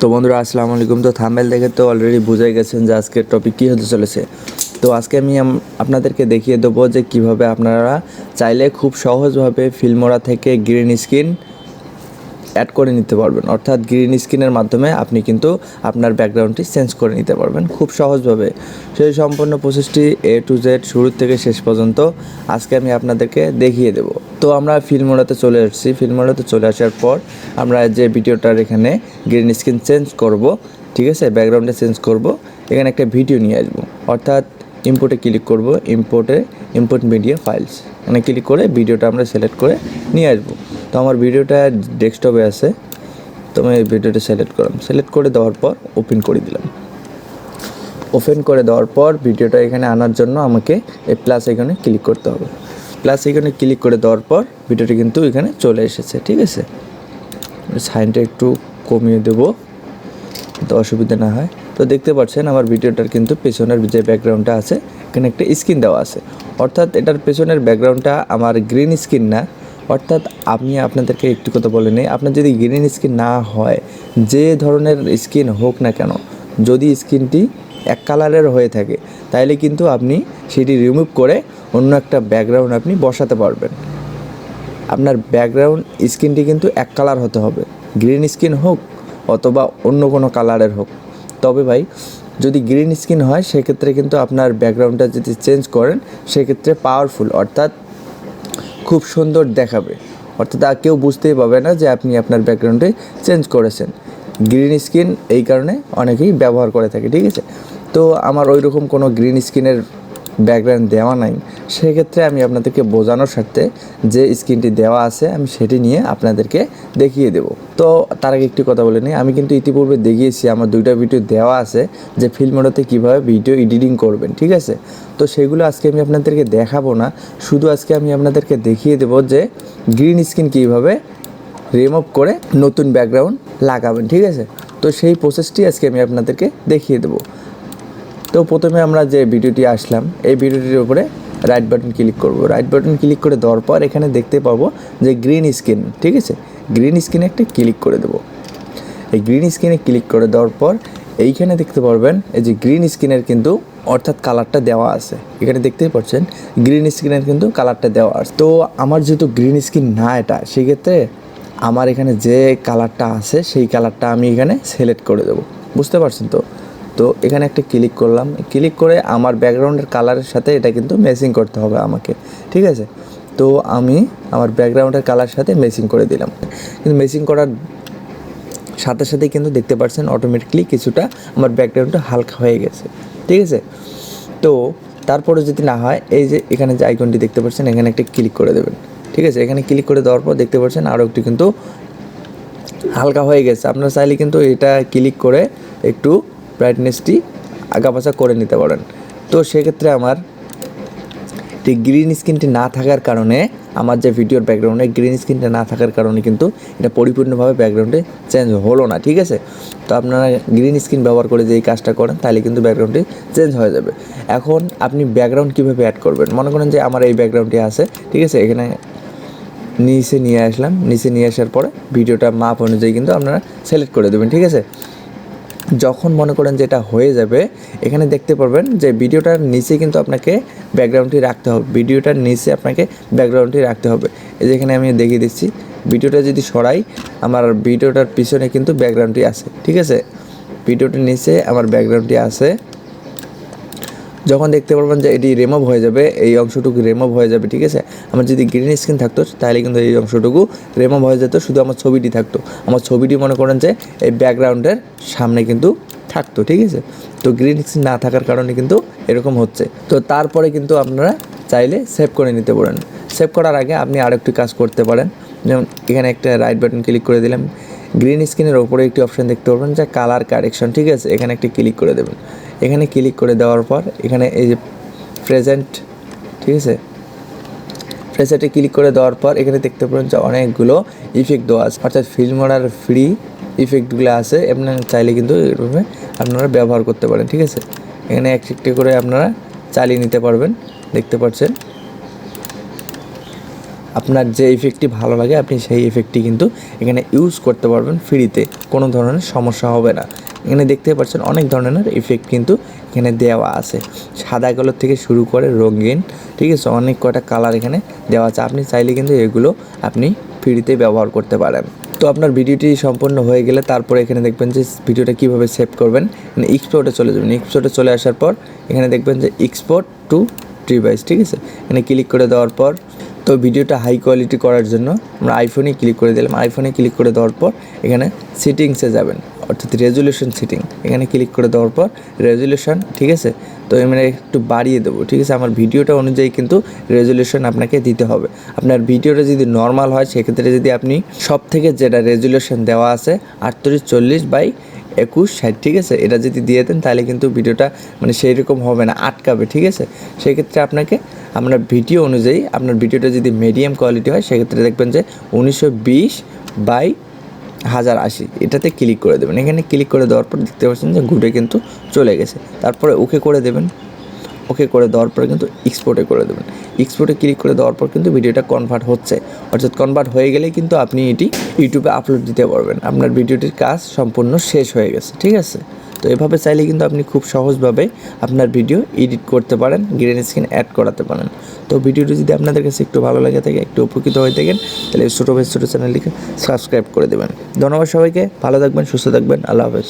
তো বন্ধুরা আসসালামু আলাইকুম। তো থাম্বনেল দেখে তো অলরেডি বুঝে গেছেন যে আজকের টপিক কী হতে চলেছে। তো আজকে আমি আপনাদেরকে দেখিয়ে দেবো যে কিভাবে আপনারা চাইলে খুব সহজভাবে ফিল্মোরা থেকে গ্রিন স্ক্রিন অ্যাড করে নিতে পারবেন। অর্থাৎ গ্রিন স্ক্রিনের মাধ্যমে আপনি কিন্তু আপনার ব্যাকগ্রাউন্ডটি চেঞ্জ করে নিতে পারবেন খুব সহজভাবে। সেই সম্পূর্ণ প্রসেসটি A to Z শুরু থেকে শেষ পর্যন্ত আজকে আমি আপনাদেরকে দেখিয়ে দেব। তো আমরা ফিল্মোরাতে চলে আসছি। ফিল্মোরাতে চলে আসার পর আমরা যে ভিডিওটার এখানে গ্রিন স্ক্রিন চেঞ্জ করব, ঠিক আছে, ব্যাকগ্রাউন্ডে চেঞ্জ করব, এখানে একটা ভিডিও নিয়ে আসবো। অর্থাৎ ইম্পোর্টে ক্লিক করব, ইম্পোর্ট মিডিয়া ফাইলস মানে ক্লিক করে ভিডিওটা আমরা সিলেক্ট করে নিয়ে আসবো। তো আমার ভিডিওটা ডেস্কটপে আছে, তো আমি এই ভিডিওটা সিলেক্ট করে দেওয়ার পর ওপেন করে দিলাম। ওপেন করে দেওয়ার পর ভিডিওটা এখানে আনার জন্য আমাকে এই প্লাস আইকনে ক্লিক করতে হবে। প্লাস আইকনে ক্লিক করে দেওয়ার পর ভিডিওটা কিন্তু এখানে চলে এসেছে, ঠিক আছে। সাইনটা একটু কমিয়ে দেবো তো অসুবিধা না হয়। তো দেখতে পাচ্ছেন আমার ভিডিওটার কিন্তু পেছনের যে ব্যাকগ্রাউন্ডটা আছে এখানে একটা স্ক্রিন দেওয়া আছে। অর্থাৎ এটার পেছনের ব্যাকগ্রাউন্ডটা আমার গ্রিন স্ক্রিন না। অর্থাৎ আমি আপনাদেরকে একটু কথা বলে নিই, আপনার যদি গ্রিন স্ক্রিন না হয়, যে ধরনের স্ক্রিন হোক না কেন, যদি স্ক্রিনটি এক কালারের হয়ে থাকে তাইলে কিন্তু আপনি সেটি রিমুভ করে অন্য একটা ব্যাকগ্রাউন্ড আপনি বসাতে পারবেন। আপনার ব্যাকগ্রাউন্ড স্ক্রিনটি কিন্তু এক কালার হতে হবে, গ্রিন স্ক্রিন হোক অথবা অন্য কোনো কালারের হোক। তবে ভাই যদি গ্রিন স্ক্রিন হয় সেক্ষেত্রে কিন্তু আপনার ব্যাকগ্রাউন্ডটা যদি চেঞ্জ করেন সেক্ষেত্রে পাওয়ারফুল, অর্থাৎ খুব সুন্দর দেখাবে। অর্থাৎ কেউ বুঝতেই পারবে না যে আপনি আপনার ব্যাকগ্রাউন্ডে চেঞ্জ করেছেন। গ্রিন স্ক্রিন এই কারণে অনেকেই ব্যবহার করে থাকে, ঠিক আছে। তো আমার ওই রকম কোনো গ্রিন স্ক্রিনের ব্যাকগ্রাউন্ড দেওয়া নাই, সেক্ষেত্রে আমি আপনাদেরকে বোঝানোর স্বার্থে যে স্ক্রিনটি দেওয়া আছে আমি সেটি নিয়ে আপনাদেরকে দেখিয়ে দেব। তো তার আগে একটি কথা বলে নিই, আমি কিন্তু ইতিপূর্বে দেখিয়েছি, আমার 2টা ভিডিও দেওয়া আছে যে ফিল্মোরাতে কীভাবে ভিডিও এডিটিং করবেন, ঠিক আছে। তো সেগুলো আজকে আমি আপনাদেরকে দেখাবো না, শুধু আজকে আমি আপনাদেরকে দেখিয়ে দেবো যে গ্রিন স্ক্রিন কীভাবে রিমুভ করে নতুন ব্যাকগ্রাউন্ড লাগাবেন, ঠিক আছে। তো সেই প্রসেসটি আজকে আমি আপনাদেরকে দেখিয়ে দেবো। তো প্রথমে আমরা যে ভিডিওটি আসলাম এই ভিডিওটির উপরে রাইট বাটন ক্লিক করব। রাইট বাটন ক্লিক করে দেওয়ার পর এখানে দেখতে পাবো যে গ্রিন স্ক্রিন, ঠিক আছে। গ্রিন স্ক্রিনে একটা ক্লিক করে দেবো। এই গ্রিন স্ক্রিনে ক্লিক করে দেওয়ার পর এইখানে দেখতে পারবেন এই যে গ্রিন স্ক্রিনের কিন্তু অর্থাৎ কালারটা দেওয়া আছে। এখানে দেখতেই পাচ্ছেন গ্রিন স্ক্রিনের কিন্তু কালারটা দেওয়া আছে। তো আমার যেহেতু গ্রিন স্ক্রিন না এটা, সেক্ষেত্রে আমার এখানে যে কালারটা আছে সেই কালারটা আমি এখানে সিলেক্ট করে দেবো, বুঝতে পারছেন তো। তো এখানে একটা ক্লিক করলাম, ক্লিক করে আমার ব্যাকগ্রাউন্ডের কালারের সাথে এটা কিন্তু ম্যাচিং করতে হবে আমাকে, ঠিক আছে। তো আমি আমার ব্যাকগ্রাউন্ডের কালার সাথে ম্যাচিং করে দিলাম। কিন্তু ম্যাচিং করার সাথে সাথেই কিন্তু দেখতে পাচ্ছেন অটোমেটিকলি কিছুটা আমার ব্যাকগ্রাউন্ডটা হালকা হয়ে গেছে, ঠিক আছে। তো তারপরে যদি না হয় এই যে এখানে যে আইকনটি দেখতে পাচ্ছেন এখানে একটা ক্লিক করে দেবেন, ঠিক আছে। এখানে ক্লিক করে দেওয়ার পর দেখতে পাচ্ছেন আরও একটু কিন্তু হালকা হয়ে গেছে। আপনারা চাইলে কিন্তু এটা ক্লিক করে একটু ব্রাইটনেসটি আগাপাছা করে নিতে পারেন। তো সেক্ষেত্রে আমার ঠিক গ্রিন স্ক্রিনটি না থাকার কারণে আমার যে ভিডিওর ব্যাকগ্রাউন্ডে গ্রিন স্ক্রিনটা না থাকার কারণে কিন্তু এটা পরিপূর্ণভাবে ব্যাকগ্রাউন্ডে চেঞ্জ হলো না, ঠিক আছে। তো আপনারা গ্রিন স্ক্রিন ব্যবহার করে যে এই কাজটা করেন তাহলে কিন্তু ব্যাকগ্রাউন্ডটি চেঞ্জ হয়ে যাবে। এখন আপনি ব্যাকগ্রাউন্ড কীভাবে অ্যাড করবেন, মনে করেন যে আমার এই ব্যাকগ্রাউন্ডটি আছে, ঠিক আছে। এখানে নিচে নিয়ে আসলাম, নিচে নিয়ে আসার পরে ভিডিওটা মাপ অনুযায়ী কিন্তু আপনারা সিলেক্ট করে দেবেন, ঠিক আছে। যখন মনে করেন যে এটা হয়ে যাবে এখানে দেখতে পারবেন যে ভিডিওটার নিচে কিন্তু আপনাকে ব্যাকগ্রাউন্ডটি রাখতে হবে, ভিডিওটার নিচে আপনাকে ব্যাকগ্রাউন্ডটি রাখতে হবে। এই যেখানে আমি দেখিয়ে দিচ্ছি, ভিডিওটা যদি সরাই আমার ভিডিওটার পিছনে কিন্তু ব্যাকগ্রাউন্ডটি আছে, ঠিক আছে। ভিডিওটার নিচে আমার ব্যাকগ্রাউন্ডটি আছে। যখন দেখতে পারবেন যে এটি রিমুভ হয়ে যাবে, এই অংশটুকু রিমুভ হয়ে যাবে, ঠিক আছে। আমার যদি গ্রিন স্ক্রিন থাকতো তাহলে কিন্তু এই অংশটুকু রিমুভ হয়ে যেত, শুধু আমার ছবিটি থাকতো। আমার ছবিটি মনে করেন যে এই ব্যাকগ্রাউন্ডের সামনে কিন্তু থাকতো, ঠিক আছে। তো গ্রিন স্ক্রিন না থাকার কারণে কিন্তু এরকম হচ্ছে। তো তারপরে কিন্তু আপনারা চাইলে সেভ করে নিতে পারেন। সেভ করার আগে আপনি আরেকটি কাজ করতে পারেন, যেমন এখানে একটা রাইট বাটন ক্লিক করে দিলাম, গ্রিন স্ক্রিনের ওপরে একটি অপশান দেখতে পারবেন যে কালার কারেকশন, ঠিক আছে। এখানে একটি ক্লিক করে দেবেন। এখানে ক্লিক করে দেওয়ার পর এখানে এই যে প্রেজেন্ট, ঠিক আছে, প্রেজেন্টে ক্লিক করে দেওয়ার পর এখানে দেখতে পাবেন যে অনেকগুলো ইফেক্ট দেওয়া আছে, অর্থাৎ ফিল্মোরার ফ্রি ইফেক্টগুলো আছে। আপনারা চাইলে কিন্তু এভাবে আপনারা ব্যবহার করতে পারেন, ঠিক আছে। এখানে একটি করে আপনারা চালিয়ে নিতে পারবেন, দেখতে পাচ্ছেন। আপনার যে ইফেক্টটি ভালো লাগে আপনি সেই ইফেক্টটি কিন্তু এখানে ইউজ করতে পারবেন ফ্রিতে, কোনো ধরনের সমস্যা হবে না। এখানে দেখতে পাচ্ছেন অনেক ধরনের ইফেক্ট কিন্তু এখানে দেওয়া আছে, সাদা কালো থেকে শুরু করে রঙিন, ঠিক আছে, অনেক কয়টা কালার এখানে দেওয়া আছে। আপনি চাইলে কিন্তু এগুলো আপনি ফ্রিতে ব্যবহার করতে পারেন। তো আপনার ভিডিওটি সম্পূর্ণ হয়ে গেলে তারপরে এখানে দেখবেন যে ভিডিওটা কীভাবে সেভ করবেন। এখানে এক্সপোর্টে চলে যাবেন। এক্সপোর্টে চলে আসার পর এখানে দেখবেন যে এক্সপোর্ট টু ডিভাইস, ঠিক আছে, এখানে ক্লিক করে দেওয়ার পর তো ভিডিওটা হাই কোয়ালিটি করার জন্য আমরা আইফোনে ক্লিক করে দিলাম। আইফোনে ক্লিক করে দেওয়ার পর এখানে সেটিংসে যাবেন, অর্থাৎ রেজুলেশন সেটিং, এখানে ক্লিক করে দেওয়ার পর রেজুলেশন, ঠিক আছে, তো এখানে একটু বাড়িয়ে দেবো, ঠিক আছে। আমার ভিডিওটা অনুযায়ী কিন্তু রেজুলেশন আপনাকে দিতে হবে। আপনার ভিডিওটা যদি নর্মাল হয় সেক্ষেত্রে যদি আপনি সব থেকে যেটা রেজুলেশন দেওয়া আছে 3840x2160, ঠিক আছে, এটা যদি দিয়ে দেন তাহলে কিন্তু ভিডিওটা মানে সেই রকম হবে না, আটকাবে, ঠিক আছে। সেক্ষেত্রে আপনাকে আপনার ভিডিও অনুযায়ী আপনার ভিডিওটা যদি মিডিয়াম কোয়ালিটি হয় সেক্ষেত্রে দেখবেন যে 1920x1080 এটাতে ক্লিক করে দেবেন। এখানে ক্লিক করে দেওয়ার পর দেখতে পাচ্ছেন যে ঘুরে কিন্তু চলে গেছে। তারপরে ওকে করে দেবেন। ওকে করে দেওয়ার পরে কিন্তু এক্সপোর্টে করে দেবেন। এক্সপোর্টে ক্লিক করে দেওয়ার পর কিন্তু ভিডিওটা কনভার্ট হচ্ছে, অর্থাৎ কনভার্ট হয়ে গেলেই কিন্তু আপনি এটি ইউটিউবে আপলোড দিতে পারবেন। আপনার ভিডিওটির কাজ সম্পূর্ণ শেষ হয়ে গেছে, ঠিক আছে। তো এভাবে চাইলে কিন্তু আপনি খুব সহজভাবে আপনার ভিডিও এডিট করতে পারেন, গ্রিন স্ক্রিন অ্যাড করাতে পারেন। তো ভিডিওটি যদি আপনাদের কাছে একটু ভালো লাগে থাকে, একটু উপকৃত হয়ে থাকেন, তাহলে ছোটো ছোটো চ্যানেলটিকে সাবস্ক্রাইব করে দেবেন। ধন্যবাদ সবাইকে, ভালো থাকবেন, সুস্থ থাকবেন, আল্লাহ হাফেজ।